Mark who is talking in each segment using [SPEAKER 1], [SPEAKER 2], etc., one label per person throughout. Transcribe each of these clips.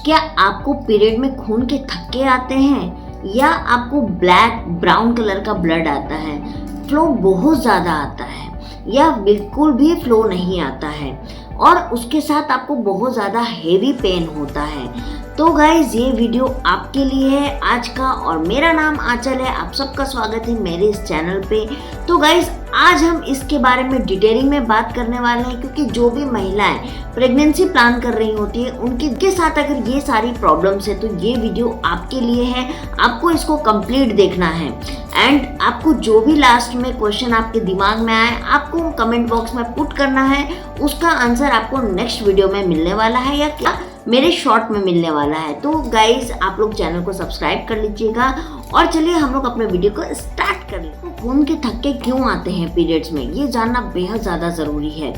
[SPEAKER 1] क्या आपको पीरियड में खून के थक्के आते हैं या आपको ब्लैक ब्राउन कलर का ब्लड आता है, फ्लो बहुत ज़्यादा आता है या बिल्कुल भी फ्लो नहीं आता है और उसके साथ आपको बहुत ज़्यादा हेवी पेन होता है? तो गाइज ये वीडियो आपके लिए है आज का और मेरा नाम आंचल है। आप सबका स्वागत है मेरे इस चैनल पे। तो गाइज आज हम इसके बारे में डिटेलिंग में बात करने वाले हैं, क्योंकि जो भी महिलाएं प्रेगनेंसी प्लान कर रही होती है उनके साथ अगर ये सारी प्रॉब्लम्स है तो ये वीडियो आपके लिए है। आपको इसको कंप्लीट देखना है एंड आपको जो भी लास्ट में क्वेश्चन आपके दिमाग में आए आपको कमेंट बॉक्स में पुट करना है। उसका आंसर आपको नेक्स्ट वीडियो में मिलने वाला है या क्या मेरे शॉर्ट में मिलने वाला है। तो गाइज आप लोग चैनल को सब्सक्राइब कर लीजिएगा और चलिए हम लोग अपने वीडियो को स्टार्ट कर लेते हैं। खून के थक्के क्यों आते हैं पीरियड्स में, ये जानना बेहद ज़्यादा ज़रूरी है।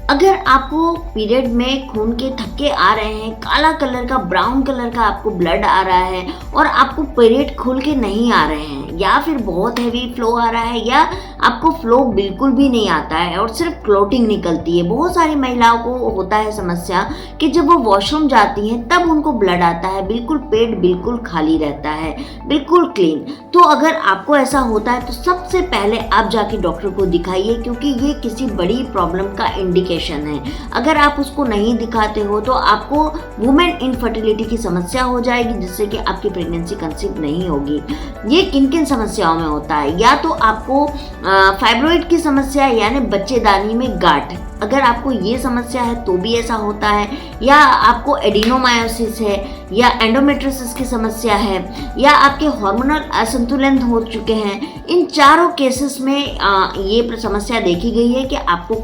[SPEAKER 1] अगर आपको पीरियड में खून के थक्के आ रहे हैं, काला कलर का ब्राउन कलर का आपको ब्लड आ रहा है और आपको पीरियड खुल के नहीं आ रहे हैं या फिर बहुत हैवी फ्लो आ रहा है या आपको फ्लो बिल्कुल भी नहीं आता है और सिर्फ क्लोटिंग निकलती है। बहुत सारी महिलाओं को होता है समस्या कि जब वो वॉशरूम जाती हैं तब उनको ब्लड आता है, बिल्कुल पेट बिल्कुल खाली रहता है, बिल्कुल क्लीन। तो अगर आपको ऐसा होता है तो सबसे पहले आप जाके डॉक्टर को दिखाइए, क्योंकि ये किसी बड़ी प्रॉब्लम का इंडिकेशन है। अगर आप उसको नहीं दिखाते हो तो आपको वुमेन इनफर्टिलिटी की समस्या हो जाएगी, जिससे कि आपकी प्रेगनेंसी कंसीव नहीं होगी। ये किन किन समस्याओं में होता है? या तो आपको फाइब्रॉइड की समस्या यानी बच्चेदानी में गांठ, अगर आपको ये समस्या है तो भी ऐसा होता है, या आपको एडिनोमायोसिस है या एंडोमेट्रियोसिस की समस्या है या आपके हार्मोनल असंतुलन हो चुके हैं। इन चारों केसेस में ये समस्या देखी गई है कि आपको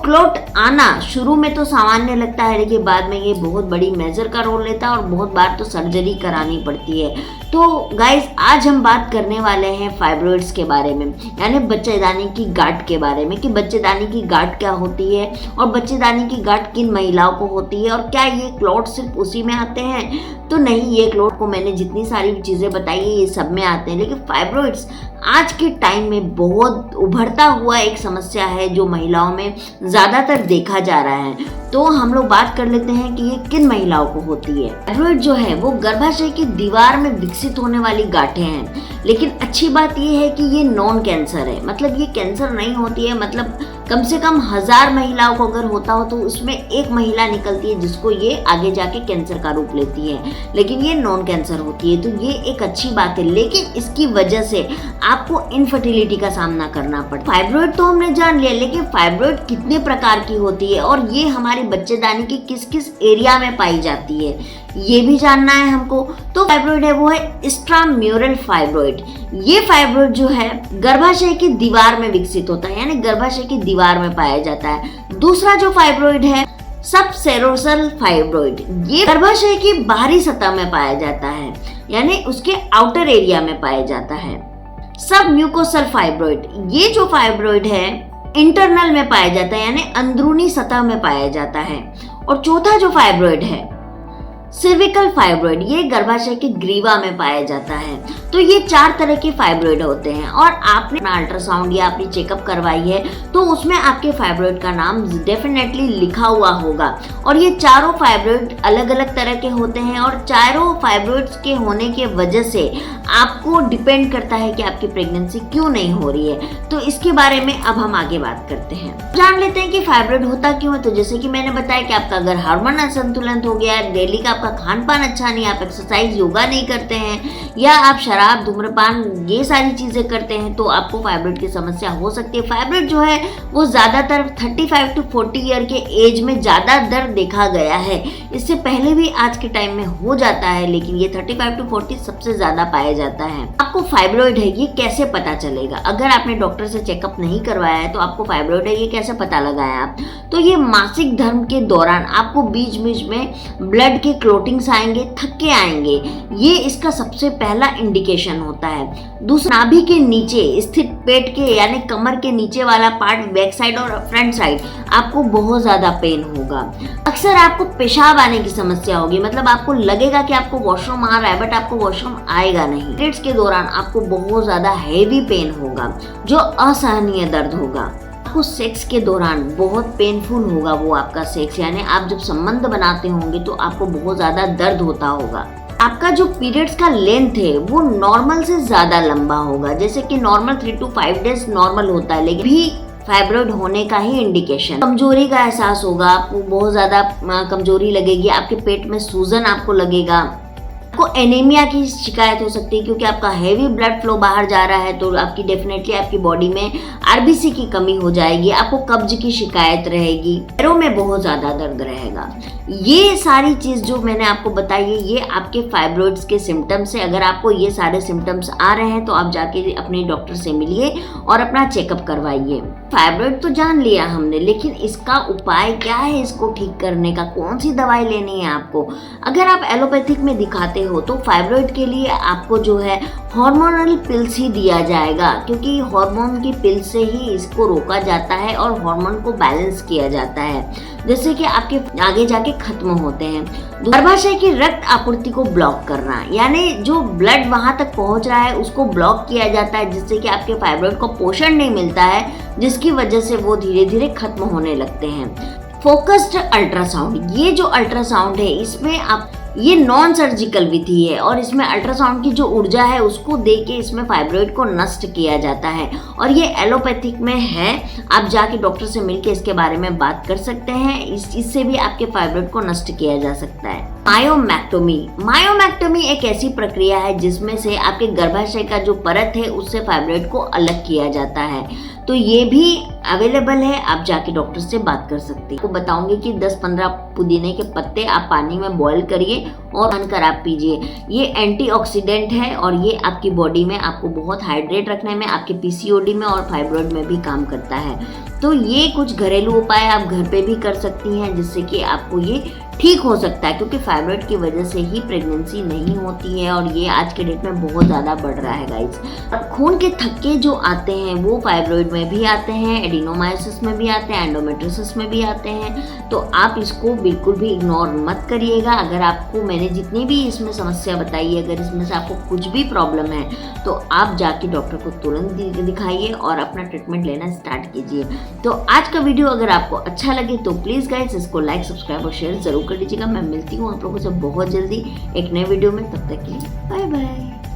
[SPEAKER 1] क्लोट आना शुरू में तो सामान्य लगता है, लेकिन बाद में ये बहुत बड़ी मेजर का रोल लेता है और बहुत बार तो सर्जरी करानी पड़ती है। तो गाइज आज हम बात करने वाले हैं फाइब्रॉइड्स के बारे में, यानी बच्चेदानी की गांठ के बारे में कि बच्चेदानी की गांठ क्या होती है और बच्चेदानी की गांठ किन महिलाओं को होती है और क्या ये क्लॉट सिर्फ उसी में आते हैं? तो नहीं, ये क्लॉट को मैंने जितनी सारी चीज़ें बताई है ये सब में आते हैं, लेकिन फाइब्रॉइड्स आज के टाइम में बहुत उभरता हुआ एक समस्या है जो महिलाओं में ज़्यादातर देखा जा रहा है। तो हम लोग बात कर लेते हैं कि ये किन महिलाओं को होती है। फाइब्रॉइड जो है वो गर्भाशय की दीवार में विकसित होने वाली गांठें हैं, लेकिन अच्छी बात ये है कि ये नॉन कैंसर है, मतलब ये कैंसर नहीं होती है। मतलब कम से कम 1000 महिलाओं को अगर होता हो तो उसमें एक महिला निकलती है जिसको ये आगे जाके कैंसर का रूप लेती है, लेकिन ये नॉन कैंसर होती है। तो ये एक अच्छी बात है, लेकिन इसकी वजह से आपको इनफर्टिलिटी का सामना करना पड़ता है। फाइब्रॉइड तो हमने जान लिया, लेकिन फाइब्रॉइड कितने प्रकार की होती है और ये हमारी बच्चेदानी की किस किस एरिया में पाई जाती है ये भी जानना है हमको। तो फाइब्रॉइड है वो है एक्स्ट्राम्यूरल फाइब्रॉइड। ये फाइब्रॉइड जो है गर्भाशय की दीवार में विकसित होता है, यानी गर्भाशय की दीवार में पाया जाता है। दूसरा जो फाइब्रॉइड है सबसेरोसल फाइब्रॉइड, ये गर्भाशय की बाहरी सतह में पाया जाता है, यानी उसके आउटर एरिया में पाया जाता है। सब म्यूकोसल फाइब्रॉइड, ये जो फाइब्रॉइड है इंटरनल में पाया जाता है, यानी अंदरूनी सतह में पाया जाता है। और चौथा जो फाइब्रॉइड है सर्विकल फाइब्रॉइड, ये गर्भाशय के ग्रीवा में पाया जाता है। तो ये 4 तरह के फाइब्रॉइड होते हैं और आपने अल्ट्रासाउंड या अपनी चेकअप करवाई है तो उसमें आपके फाइब्रॉइड का नाम डेफिनेटली लिखा हुआ होगा। और ये चारों फाइब्रॉइड अलग अलग तरह के होते हैं और चारों फाइब्रॉइड्स के होने के वजह से आपको डिपेंड करता है कि आपकी प्रेगनेंसी क्यों नहीं हो रही है। तो इसके बारे में अब हम आगे बात करते हैं, जान लेते हैं कि फाइब्रॉइड होता क्यों है। तो जैसे कि मैंने बताया कि आपका अगर हार्मोन असंतुलन हो गया, डेली का खान पान अच्छा नहीं, आप एक्सरसाइज योगा नहीं करते हैं या आप शराब धूम्रपान ये सारी चीजें करते हैं तो आपको फाइब्रॉइड की समस्या हो सकती है। फाइब्रॉइड जो है वो ज्यादातर 35 to 40 ईयर के एज में ज्यादा दर देखा गया है। इससे पहले भी आज के टाइम में हो जाता है, लेकिन ये 35 to 40 सबसे ज्यादा पाया जाता है। आपको फाइब्रॉइड है ये कैसे पता चलेगा? अगर आपने डॉक्टर से चेकअप नहीं करवाया है तो आपको फाइब्रॉइड है ये कैसे पता लगाया आप? तो ये मासिक धर्म के दौरान आपको बीच बीच में ब्लड के क्लोटिंग्स आएंगे, थक्के आएंगे, ये इसका सबसे पहला इंडिकेशन होता है। दूसरा, नाभि के नीचे स्थित पेट के यानी कमर के नीचे वाला पार्ट, बैक साइड और फ्रंट साइड आपको बहुत ज्यादा पेन होगा। अक्सर आपको पेशाब आने की समस्या होगी, मतलब आपको लगेगा कि आपको वॉशरूम आ रहा है बट आपको वॉशरूम आएगा नहीं। पीरियड्स के दौरान आपको बहुत ज्यादा हैवी पेन होगा जो असहनीय दर्द होगा। आपको सेक्स के दौरान बहुत पेनफुल होगा वो आपका सेक्स, यानी आप जब संबंध बनाते होंगे तो आपको बहुत ज़्यादा दर्द होता होगा। आपका जो पीरियड्स का लेंथ है वो नॉर्मल से ज़्यादा लंबा होगा, जैसे कि नॉर्मल 3 to 5 डेज नॉर्मल होता है, लेकिन भी फाइब्रॉइड होने का ही इंडिकेशन। कमजोरी का एहसास होगा, आपको बहुत ज़्यादा कमजोरी लगेगी, आपके पेट में सूजन आपको लगेगा, आपको एनीमिया की शिकायत हो सकती है क्योंकि आपका हेवी ब्लड फ्लो बाहर जा रहा है, तो आपकी डेफिनेटली आपकी बॉडी में आरबीसी की कमी हो जाएगी, आपको कब्ज की शिकायत रहेगी, पैरों में बहुत ज़्यादा दर्द रहेगा। ये सारी चीज़ जो मैंने आपको बताई है ये आपके फाइब्रॉइड्स के सिम्टम्स है। अगर आपको ये सारे सिम्टम्स आ रहे हैं तो आप जाके अपने डॉक्टर से मिलिए और अपना चेकअप करवाइए। फाइब्रॉइड तो जान लिया हमने, लेकिन इसका उपाय क्या है, इसको ठीक करने का कौन सी दवाई लेनी है आपको। अगर आप एलोपैथिक में दिखाते हो तो फाइब्रॉइड के लिए आपको जो है हार्मोनल पिल्स ही दिया जाएगा, क्योंकि हार्मोन की पिल से ही इसको रोका जाता है और हार्मोन को बैलेंस किया जाता है, जैसे कि आपके आगे जाके खत्म होते हैं। गर्भाशय की रक्त आपूर्ति को ब्लॉक करना, यानी जो ब्लड वहां तक पहुंच रहा है उसको ब्लॉक किया जाता है, जिससे कि आपके फाइब्रॉइड को पोषण नहीं मिलता है, जिसकी वजह से वो धीरे धीरे खत्म होने लगते हैं। फोकस्ड अल्ट्रासाउंड, ये जो अल्ट्रासाउंड है इसमें आप ये नॉन सर्जिकल विधि है और इसमें अल्ट्रासाउंड की जो ऊर्जा है उसको दे के इसमें फाइब्रॉइड को नष्ट किया जाता है, और ये एलोपैथिक में है। आप जाके डॉक्टर से मिलके इसके बारे में बात कर सकते हैं, इससे भी आपके फाइब्रॉइड को नष्ट किया जा सकता है। मायोमैक्टोमी एक ऐसी प्रक्रिया है जिसमें से आपके गर्भाशय का जो परत है उससे फाइब्रॉइड को अलग किया जाता है, तो ये भी अवेलेबल है, आप जाके डॉक्टर से बात कर सकते हैं। आपको बताऊंगी कि 10-15 पुदीने के पत्ते आप पानी में बॉईल करिए और छानकर आप पीजिए। ये एंटीऑक्सीडेंट है और ये आपकी बॉडी में आपको बहुत हाइड्रेट रखने में, आपके पीसीओडी में और फाइब्रॉइड में भी काम करता है। तो ये कुछ घरेलू उपाय आप घर पे भी कर सकती हैं, जिससे कि आपको ये ठीक हो सकता है, क्योंकि फाइब्रॉइड की वजह से ही प्रेगनेंसी नहीं होती है और ये आज के डेट में बहुत ज़्यादा बढ़ रहा है गाइस। अब खून के थक्के जो आते हैं वो फाइब्रॉइड में भी आते हैं, एडिनोमायोसिस में भी आते हैं, एंडोमेट्रियोसिस में भी आते हैं, तो आप इसको बिल्कुल भी इग्नोर मत करिएगा। अगर आपको मैंने जितनी भी इसमें समस्या बताई है, अगर इसमें से आपको कुछ भी प्रॉब्लम है तो आप जाके डॉक्टर को तुरंत दिखाइए और अपना ट्रीटमेंट लेना स्टार्ट कीजिए। तो आज का वीडियो अगर आपको अच्छा लगे तो प्लीज़ गाइस इसको लाइक, सब्सक्राइब और शेयर जरूर कर लीजिएगा। मैं मिलती हूँ आप लोगों से बहुत जल्दी एक नए वीडियो में, तब तक के लिए बाय बाय।